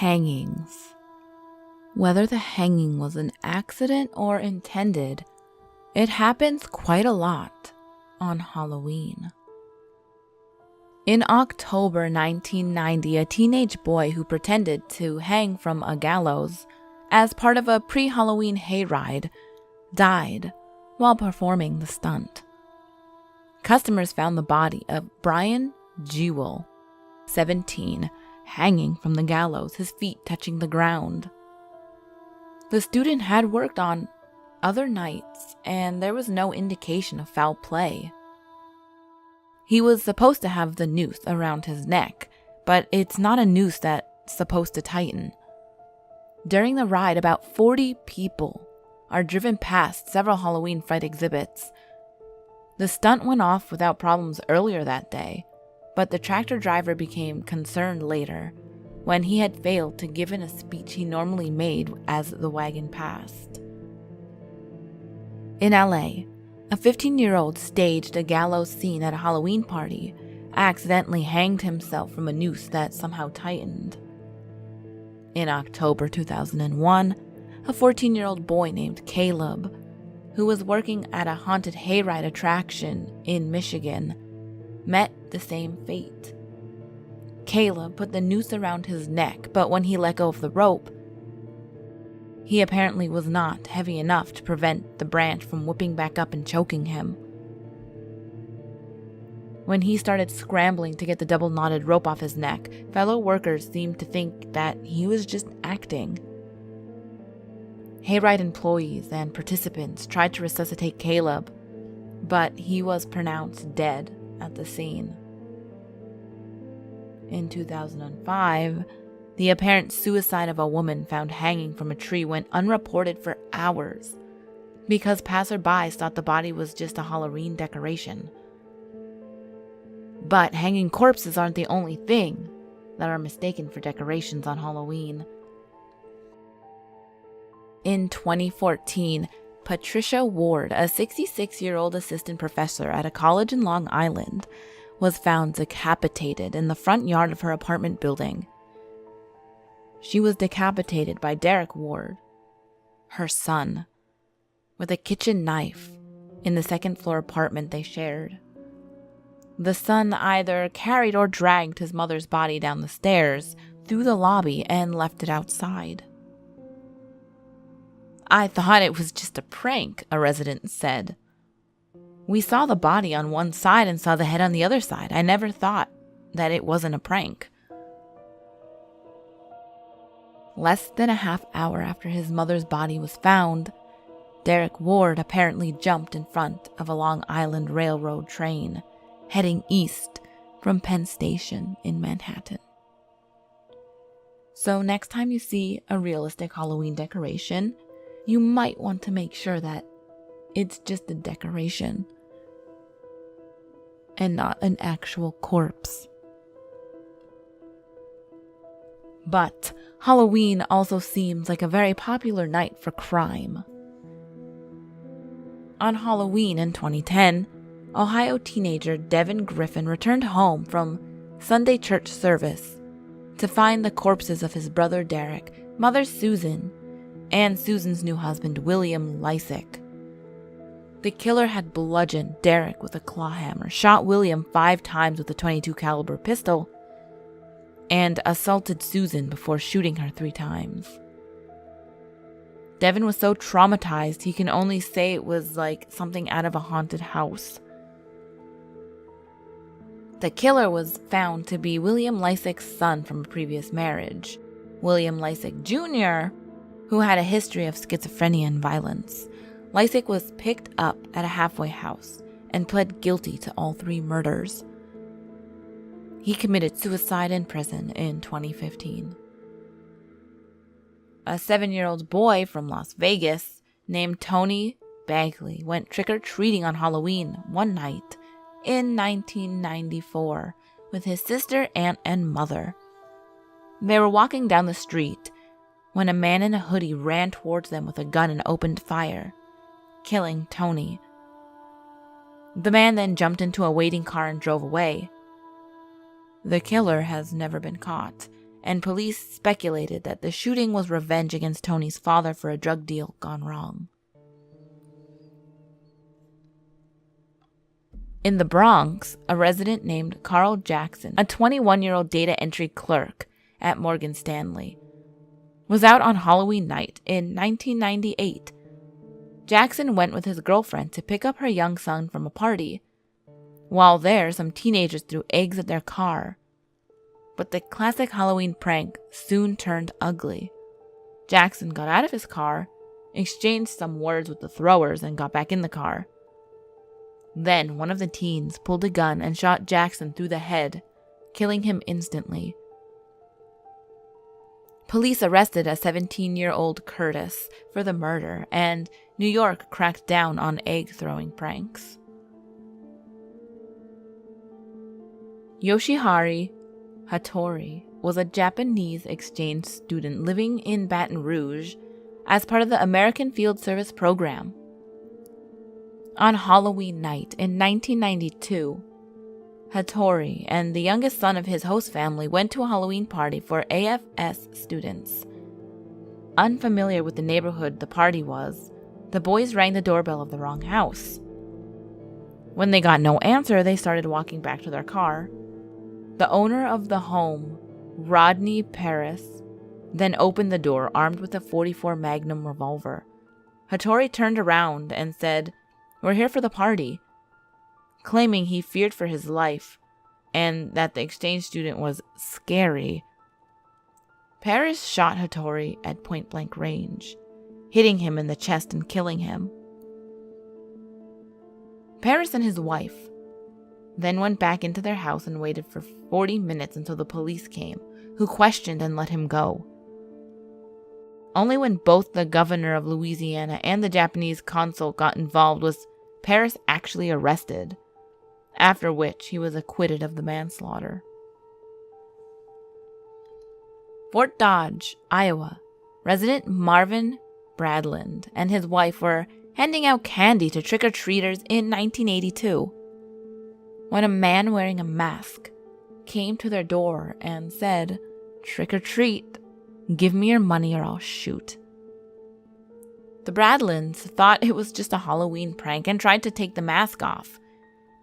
hangings. Whether the hanging was an accident or intended, it happens quite a lot on Halloween. In October 1990, a teenage boy who pretended to hang from a gallows as part of a pre-Halloween hayride died while performing the stunt. Customers found the body of Brian Jewell, 17, hanging from the gallows, his feet touching the ground. The student had worked on other nights, and there was no indication of foul play. He was supposed to have the noose around his neck, but it's not a noose that's supposed to tighten. During the ride, about 40 people are driven past several Halloween Fright exhibits. The stunt went off without problems earlier that day, but the tractor driver became concerned later when he had failed to give in a speech he normally made as the wagon passed. In LA, a 15-year-old staged a gallows scene at a Halloween party, accidentally hanged himself from a noose that somehow tightened. In October 2001, a 14-year-old boy named Caleb, who was working at a haunted hayride attraction in Michigan, met the same fate. Caleb put the noose around his neck, but when he let go of the rope, he apparently was not heavy enough to prevent the branch from whipping back up and choking him. When he started scrambling to get the double-knotted rope off his neck, fellow workers seemed to think that he was just acting. Hayride employees and participants tried to resuscitate Caleb, but he was pronounced dead at the scene. In 2005, the apparent suicide of a woman found hanging from a tree went unreported for hours because passersby thought the body was just a Halloween decoration. But hanging corpses aren't the only thing that are mistaken for decorations on Halloween. In 2014, Patricia Ward, a 66-year-old assistant professor at a college in Long Island, was found decapitated in the front yard of her apartment building. She was decapitated by Derek Ward, her son, with a kitchen knife in the second-floor apartment they shared. The son either carried or dragged his mother's body down the stairs, through the lobby, and left it outside. "I thought it was just a prank," a resident said. "We saw the body on one side and saw the head on the other side. I never thought that it wasn't a prank." Less than a half hour after his mother's body was found, Derek Ward apparently jumped in front of a Long Island Railroad train, heading east from Penn Station in Manhattan. So next time you see a realistic Halloween decoration, you might want to make sure that it's just a decoration and not an actual corpse. But Halloween also seems like a very popular night for crime. On Halloween in 2010, Ohio teenager Devin Griffin returned home from Sunday church service to find the corpses of his brother Derek, mother Susan, and Susan's new husband William Lysick. The killer had bludgeoned Derek with a claw hammer, shot William 5 times with a .22 caliber pistol, and assaulted Susan before shooting her 3 times. Devin was so traumatized he can only say it was like something out of a haunted house. The killer was found to be William Lysick's son from a previous marriage, William Lysick Jr., who had a history of schizophrenia and violence. Lysick was picked up at a halfway house and pled guilty to all 3 murders. He committed suicide in prison in 2015. A 7-year-old boy from Las Vegas named Tony Bagley went trick-or-treating on Halloween one night in 1994 with his sister, aunt, and mother. They were walking down the street when a man in a hoodie ran towards them with a gun and opened fire, killing Tony. The man then jumped into a waiting car and drove away. The killer has never been caught, and police speculated that the shooting was revenge against Tony's father for a drug deal gone wrong. In the Bronx, a resident named Carl Jackson, a 21-year-old data entry clerk at Morgan Stanley, was out on Halloween night in 1998. Jackson went with his girlfriend to pick up her young son from a party. While there, some teenagers threw eggs at their car. But the classic Halloween prank soon turned ugly. Jackson got out of his car, exchanged some words with the throwers, and got back in the car. Then one of the teens pulled a gun and shot Jackson through the head, killing him instantly. Police arrested a 17-year-old Curtis for the murder, and New York cracked down on egg-throwing pranks. Yoshihari Hattori was a Japanese exchange student living in Baton Rouge as part of the American Field Service program. On Halloween night in 1992, Hattori and the youngest son of his host family went to a Halloween party for AFS students. Unfamiliar with the neighborhood the party was, the boys rang the doorbell of the wrong house. When they got no answer, they started walking back to their car. The owner of the home, Rodney Paris, then opened the door armed with a .44 Magnum revolver. Hattori turned around and said, "We're here for the party," claiming he feared for his life and that the exchange student was scary. Paris shot Hattori at point-blank range, hitting him in the chest and killing him. Paris and his wife then went back into their house and waited for 40 minutes until the police came, who questioned and let him go. Only when both the governor of Louisiana and the Japanese consul got involved was Paris actually arrested, after which he was acquitted of the manslaughter. Fort Dodge, Iowa, resident Marvin Bradland and his wife were handing out candy to trick-or-treaters in 1982 when a man wearing a mask came to their door and said, "Trick or treat, give me your money or I'll shoot." The Bradlands thought it was just a Halloween prank and tried to take the mask off.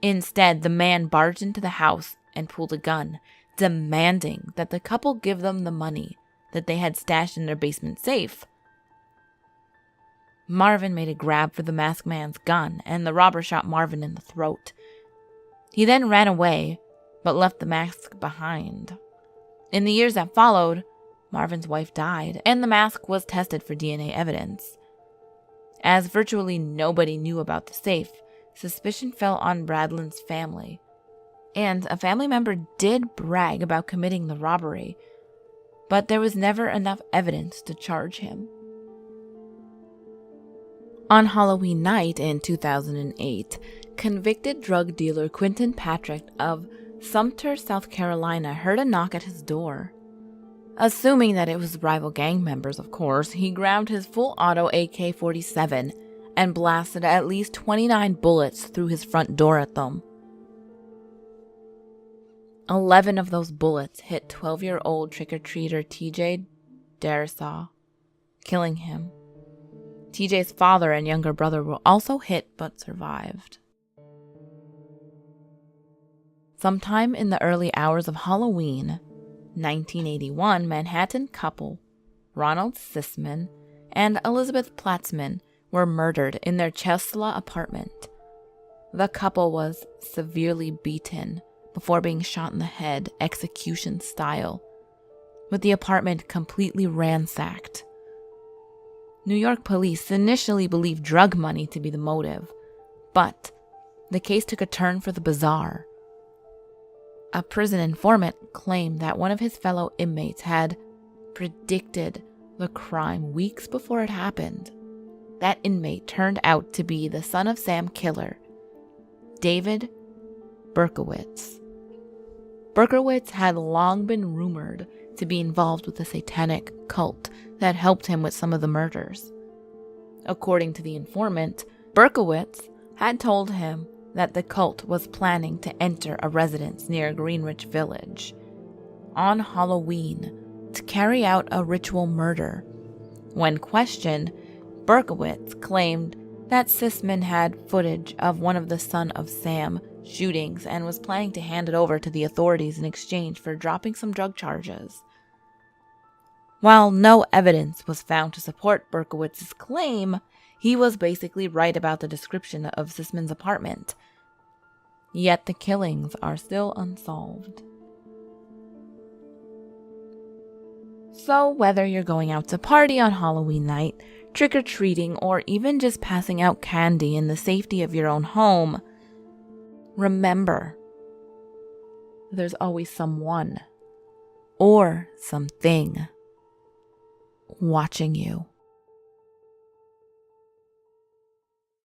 Instead, the man barged into the house and pulled a gun, demanding that the couple give them the money that they had stashed in their basement safe. Marvin made a grab for the masked man's gun, and the robber shot Marvin in the throat. He then ran away, but left the mask behind. In the years that followed, Marvin's wife died, and the mask was tested for DNA evidence. As virtually nobody knew about the safe, suspicion fell on Bradland's family, and a family member did brag about committing the robbery, but there was never enough evidence to charge him. On Halloween night in 2008, convicted drug dealer Quentin Patrick of Sumter, South Carolina, heard a knock at his door. Assuming that it was rival gang members, of course, he grabbed his full-auto AK-47 and blasted at least 29 bullets through his front door at them. 11 of those bullets hit 12-year-old trick-or-treater TJ Darasaw, killing him. TJ's father and younger brother were also hit but survived. Sometime in the early hours of Halloween, 1981, Manhattan couple Ronald Sisman and Elizabeth Platzman were murdered in their Chestla apartment. The couple was severely beaten before being shot in the head, execution style, with the apartment completely ransacked. New York police initially believed drug money to be the motive, but the case took a turn for the bizarre. A prison informant claimed that one of his fellow inmates had predicted the crime weeks before it happened. That inmate turned out to be the son of Sam killer, David Berkowitz. Berkowitz had long been rumored to be involved with a satanic cult that helped him with some of the murders. According to the informant, Berkowitz had told him that the cult was planning to enter a residence near Greenwich Village on Halloween to carry out a ritual murder. When questioned, Berkowitz claimed that Sisman had footage of one of the Son of Sam shootings and was planning to hand it over to the authorities in exchange for dropping some drug charges. While no evidence was found to support Berkowitz's claim, he was basically right about the description of Sisman's apartment. Yet the killings are still unsolved. So whether you're going out to party on Halloween night, trick-or-treating, or even just passing out candy in the safety of your own home, remember, there's always someone or something watching you.